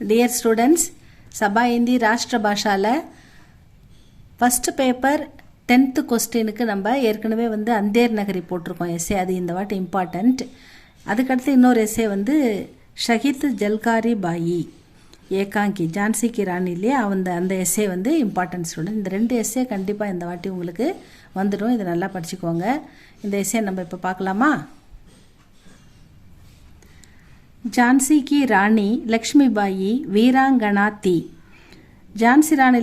Dear students, Sabha Hindi ராஷ்டிர பாஷால first paper 10th கொஸ்டினுக்கு நம்ம ஏற்கனவே வந்து அந்தேர் நகரி போட்டிருக்கோம் எஸ்ஏ. அது இந்த வாட்டி இம்பார்ட்டண்ட். அதுக்கடுத்து இன்னொரு எஸ்ஏ வந்து ஷஹீத் ஜல்காரி பாயி ஏகாங்கி ஜான்சி கி ராணி இல்லையா, அந்த எஸ்ஏ வந்து இம்பார்ட்டன்ட் ஸ்டூடெண்ட். இந்த ரெண்டு எஸ்ஏ கண்டிப்பாக இந்த வாட்டி உங்களுக்கு வந்துடும். இதை நல்லா படிச்சுக்கோங்க. இந்த எஸ்ஏ நம்ம இப்போ பார்க்கலாமா? झांसी की रानी लक्ष्मीबाई वीरांगना थी. ஜான்சி ராணி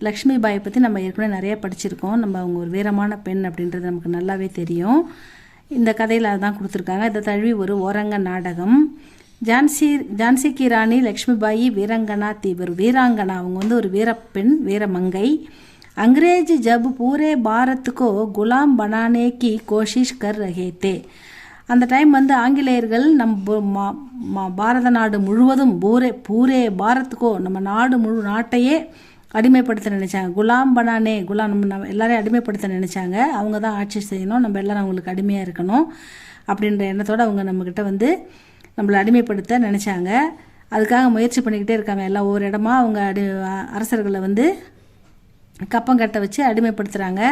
லக்ஷ்மிபாயை பற்றி நம்ம ஏற்கனவே நிறைய படிச்சிருக்கோம். நம்ம அவங்க ஒரு வீரமான பெண் அப்படின்றது நமக்கு நல்லாவே தெரியும். இந்த கதையில் அதுதான் கொடுத்துருக்காங்க. இதை தழுவி ஒரு ஓரங்க நாடகம். ஜான்சி கி ராணி லக்ஷ்மிபாயி வீராங்கனா थी. ஒரு வீராங்கனா, அவங்க வந்து ஒரு வீரப்பெண், வீரமங்கை. अंग्रेज जब पूरे भारत को गुलाम बनाने की कोशिश कर रहे थे. அந்த டைம் வந்து ஆங்கிலேயர்கள் நம்ம பாரத நாடு முழுவதும் பூரே பாரத்துக்கோ நம்ம நாட்டையே அடிமைப்படுத்த நினைச்சாங்க. குலாம் பனானே, நம்ம எல்லாரையும் அடிமைப்படுத்த நினைச்சாங்க. அவங்க தான் ஆட்சி செய்யணும், நம்ம எல்லாரும் அவங்களுக்கு அடிமையாக இருக்கணும் அப்படின்ற எண்ணத்தோடு அவங்க நம்மக்கிட்ட வந்து நம்மளை அடிமைப்படுத்த நினச்சாங்க. அதுக்காக முயற்சி பண்ணிக்கிட்டே இருக்காங்க. எல்லாம் ஒவ்வொரு இடமா அவங்க அரசர்களை வந்து கப்பங்கட்டை வச்சு அடிமைப்படுத்துகிறாங்க.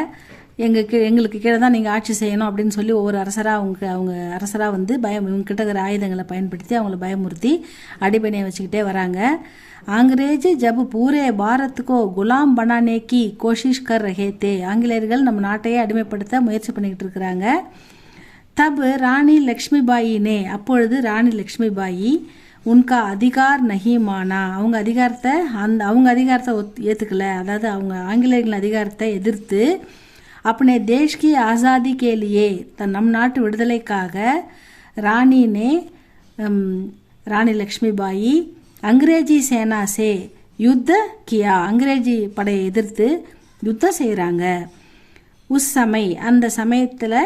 எங்களுக்கு கீழே தான் நீங்கள் ஆட்சி செய்யணும் அப்படின்னு சொல்லி ஒவ்வொரு அரசராக அவங்க அரசராக வந்து இவங்ககிட்ட இருக்கிற ஆயுதங்களை பயன்படுத்தி அவங்கள பயமுறுத்தி அடிபணியை வச்சுக்கிட்டே வராங்க. ஆங்கிலேஜ் ஜப் பூரே பாரத்துக்கோ குலாம் பனானேக்கி கோஷிஷ் கர் ரஹே தே. ஆங்கிலேயர்கள் நம்ம நாட்டையே அடிமைப்படுத்த முயற்சி பண்ணிக்கிட்டு இருக்கிறாங்க. தப் ராணி லக்ஷ்மிபாயினே, அப்பொழுது ராணி லக்ஷ்மிபாயி உன்கா அதிகார் நஹி மானா, அவங்க அதிகாரத்தை ஏற்றுக்கல. அதாவது அவங்க ஆங்கிலேயர்களின் அதிகாரத்தை எதிர்த்து अपने देश की आज़ादी के लिए நம் நாட்டு விடுதலைக்காக ராணி லக்ஷ்மிபாயி அங்கிரேஜி சேனா சே யுத்த கியா, அங்கிரேஜி படையை எதிர்த்து யுத்தம் செய்கிறாங்க. அந்த சமயத்தில்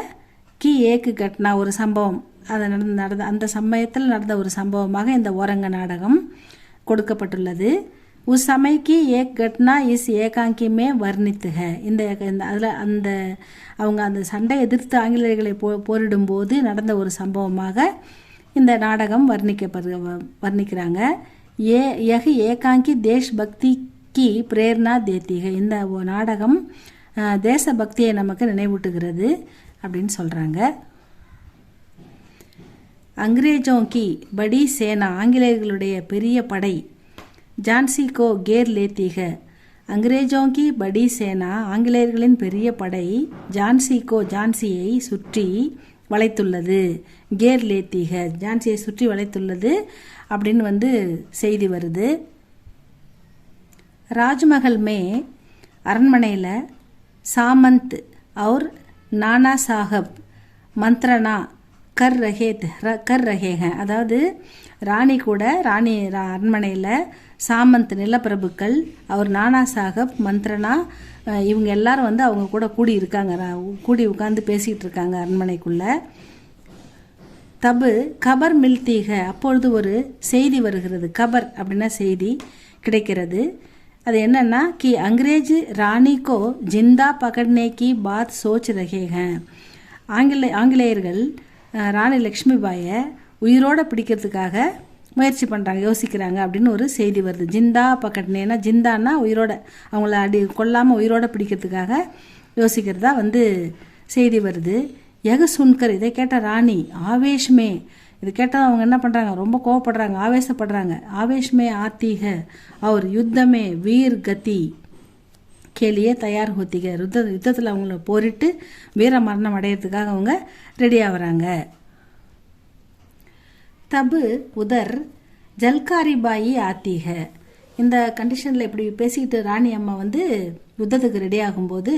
கி ஏக்கு கட்னா, ஒரு சம்பவம் அது அந்த சமயத்தில் நடந்த ஒரு சம்பவமாக இந்த ஓரங்க நாடகம் கொடுக்கப்பட்டுள்ளது. उस समय की एक घटना इस ஏகாங்கி மே வர்ணித்து है. அதில் அவங்க அந்த சண்டை எதிர்த்து ஆங்கிலேயர்களை போரிடும்போது நடந்த ஒரு சம்பவமாக இந்த நாடகம் வர்ணிக்கிறாங்க. ஏகாங்கி தேஷ் பக்தி கி பிரேரணா தேத்தி है. இந்த நாடகம் தேசபக்தியை நமக்கு நினைவூட்டுகிறது அப்படின்னு சொல்கிறாங்க. அங்கிரேஜோं की बड़ी சேனா, ஆங்கிலேயர்களுடைய பெரிய படை ஜான்சி கோ கேர் லேத்தி है. अंग्रेजों की बड़ी சேனா, ஆங்கிலேயர்களின் பெரிய படை ஜான்சியை சுற்றி வளைத்துள்ளது. கேர் லேத்தி है, ஜான்சியை சுற்றி வளைத்துள்ளது அப்படின்னு வந்து செய்தி வருது. ராஜ்மஹல் மே, அரண்மனையில் சாமந்த் और நானா சாஹப் மந்த்ரனா கர் ரஹே हैं. அதாவது ராணி அரண்மனையில் சாமந்த் நிலப்பிரபுக்கள், அவர் நானா சாஹப், மந்த்ரனா, இவங்க எல்லாரும் வந்து அவங்க கூட கூடி உட்காந்து பேசிகிட்டு இருக்காங்க அரண்மனைக்குள்ளே. தபு கபர் மில்தீக, அப்பொழுது ஒரு செய்தி வருகிறது. கபர் அப்படின்னா செய்தி கிடைக்கிறது. அது என்னன்னா கி அங்கிரேஜ் ராணிக்கோ ஜிந்தா பகட்னே கி பாத் சோச் ரஹே हैं. ஆங்கிலேயர்கள் ராணி லக்ஷ்மிபாயை உயிரோடு பிடிக்கிறதுக்காக முயற்சி பண்ணுறாங்க, யோசிக்கிறாங்க அப்படின்னு ஒரு செய்தி வருது. ஜிந்தா பக்கட்னேனா, ஜிந்தான்னா உயிரோட, அவங்கள கொல்லாமல் உயிரோடு பிடிக்கிறதுக்காக யோசிக்கிறதா வந்து செய்தி வருது. சுன்கர், இதை கேட்ட ராணி ஆவேஷ்மே, இது கேட்டால் அவங்க என்ன பண்ணுறாங்க, ரொம்ப கோவப்படுறாங்க, ஆவேசப்படுறாங்க. ஆவேஷ்மே ஆத்தீக அவர் யுத்தமே வீர் கதி கேலியே தயார் ஹோத்திக. யுத்தத்தில் அவங்கள போரிட்டு வீர மரணம் அடையிறதுக்காக அவங்க ரெடி ஆகுறாங்க. தபு உதர் ஜல்காரி பாயி ஆத்தீக. இந்த கண்டிஷனில் இப்படி பேசிக்கிட்டு ராணி அம்மா வந்து யுத்தத்துக்கு ரெடி ஆகும்போது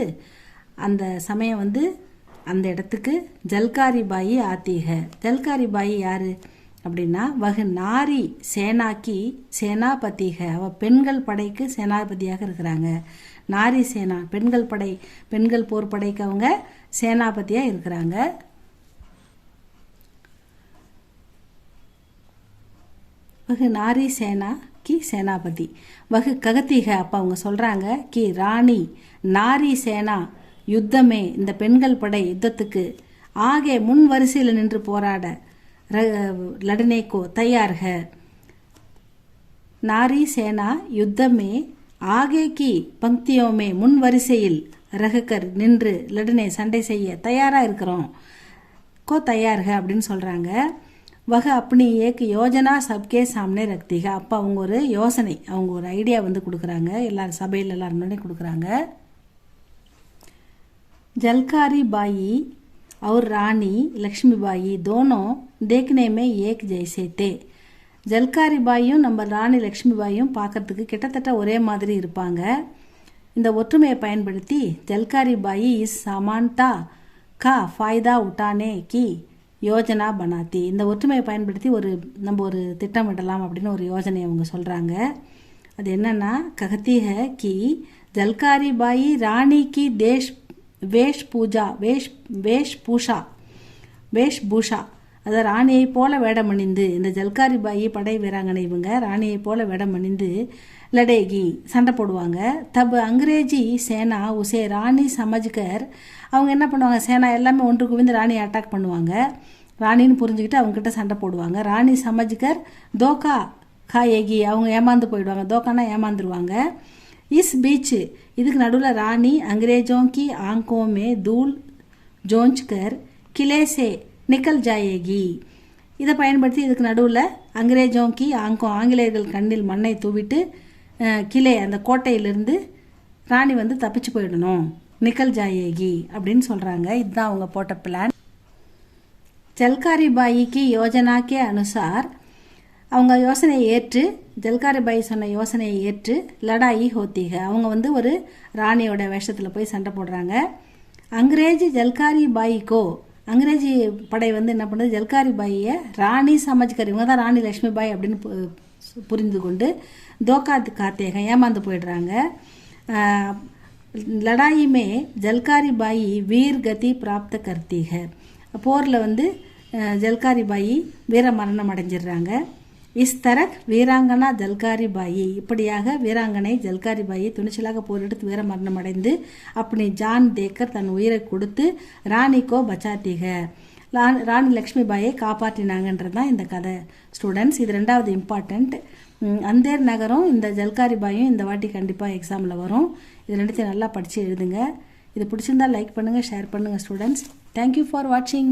அந்த சமயம் வந்து அந்த இடத்துக்கு ஜல்காரி பாயி ஆத்தீக. ஜல்காரி பாயி யார் அப்படின்னா வகு நாரி சேனாக்கி சேனாபதிக, அவள் பெண்கள் படைக்கு சேனாபதியாக இருக்கிறாங்க. நாரி சேனா, பெண்கள் போர் படைக்கு அவங்க சேனாபதியாக இருக்கிறாங்க. வகு நாரி சேனா கி சேனாபதி வகு ககத்திக. அப்போ அவங்க சொல்கிறாங்க கி ராணி நாரி சேனா யுத்தமே, இந்த பெண்கள் படை யுத்தத்துக்கு ஆகே முன் வரிசையில் நின்று போராட லடனேக்கோ தயார்க, नारी सेना युद्ध में आगे की पंक्तियों में முன் வரிசையில் ரகக்கர் நின்று லடனே சண்டை செய்ய தயாராக இருக்கிறோம் கோ தயார்க அப்படின்னு சொல்கிறாங்க. வக அப்படி ஏக் யோஜனா சப்கே சாம்னே ரக்திக. அப்போ அவங்க ஒரு யோசனை, அவங்க ஒரு ஐடியா வந்து கொடுக்குறாங்க, எல்லாரும் சபையில் எல்லாரும் முன்னாடி கொடுக்குறாங்க. जलकारी बाई और रानी लक्ष्मीबाई दोनों देखने में एक जैसे थे. ஜல்காரி பாயும் நம்ம ராணி லக்ஷ்மிபாயும் பார்க்கறதுக்கு கிட்டத்தட்ட ஒரே மாதிரி இருப்பாங்க. இந்த ஒற்றுமையை பயன்படுத்தி ஜல்காரி பாயி இஸ் சமான்தா கா ஃபாய்தா உட்டானே கி யோஜனா பனாத்தி. இந்த ஒற்றுமையை பயன்படுத்தி நம்ம ஒரு திட்டமிடலாம் அப்படின்னு ஒரு யோஜனை அவங்க சொல்கிறாங்க. அது என்னன்னா ககத்தி ஹை கி ஜல்காரி பாயி ராணி கி வேஷ்பூஷா அதை ராணியை போல வேடமணிந்து, இந்த ஜல்காரி பாயி படை வீராங்கனை இவங்க ராணியை போல வேடமணிந்து லடேகி சண்டை போடுவாங்க. தப் அங்கிரேஜி சேனா உசே ராணி சமஜ்கர், அவங்க என்ன பண்ணுவாங்க, சேனா எல்லாமே ஒன்று குவிந்து ராணியை அட்டாக் பண்ணுவாங்க. ராணின்னு புரிஞ்சுக்கிட்டு அவங்ககிட்ட சண்டை போடுவாங்க. ராணி சமஜ்கர் தோக்கா காயகி, அவங்க ஏமாந்து போயிடுவாங்க, தோக்கானா ஏமாந்துருவாங்க. இஸ் பீச், இதுக்கு நடுவில் ராணி அங்கிரேஜோங்கி ஆங்கோமே தூள் ஜோஞ்ச்கர் கிலேசே நிக்கல் ஜாயேகி. இதை பயன்படுத்தி இதுக்கு நடுவில் அங்கிரேஜோங்கி ஆங்கிலேயர்கள் கண்ணில் மண்ணை தூவிட்டு கிளே அந்த கோட்டையிலிருந்து ராணி வந்து தப்பிச்சு போயிடணும், நிக்கல் ஜாயேகி அப்படின்னு சொல்கிறாங்க. இதுதான் அவங்க போட்ட பிளான். ஜல்காரி பாயிக்கு யோஜனாக்கே அனுசார், அவங்க யோசனையை ஏற்று, ஜல்காரி பாய் சொன்ன யோசனையை ஏற்று லடாயி ஹோத்திக, அவங்க வந்து ஒரு ராணியோட வேஷத்தில் போய் சண்டை போடுறாங்க. அங்கிரேஜி ஜல்காரி பாய்க்கோ, அங்கிரேஜி படை வந்து என்ன பண்ணுது, ஜல்காரி பாயை ராணி சமஜ்கர், இவங்க தான் ராணி லக்ஷ்மி பாய் அப்படின்னு புரிந்து கொண்டு தோக்கா காத்தேக ஏமாந்து போயிடுறாங்க. லடாயுமே ஜல்காரி பாயி வீர் கதி பிராப்த கர்த்தீக, போரில் வந்து ஜல்காரி பாயி வீர மரணம் அடைஞ்சிடுறாங்க. இஸ் தரக் வீராங்கனா ஜல்காரி பாயி, இப்படியாக வீராங்கனை ஜல்காரி பாயி துணிச்சலாக போரெடுத்து வீர மரணம் அடைந்து அப்படி ஜான் தேக்கர் தன் உயிரை கொடுத்து ராணிக்கோ பச்சாத்தீக, ராணி லக்ஷ்மி பாயை காப்பாற்றினாங்கன்றது தான் இந்த கதை. ஸ்டூடெண்ட்ஸ், இது ரெண்டாவது இம்பார்ட்டண்ட். அந்தேர் நகரம் இந்த ஜல்காரி பாயும் இந்த வாட்டி கண்டிப்பாக எக்ஸாமில் வரும். இது ரெண்டுத்தையும் நல்லா படித்து எழுதுங்க. இது பிடிச்சிருந்தால் லைக் பண்ணுங்கள், ஷேர் பண்ணுங்கள் ஸ்டூடெண்ட்ஸ். தேங்க்யூ ஃபார் வாட்சிங்.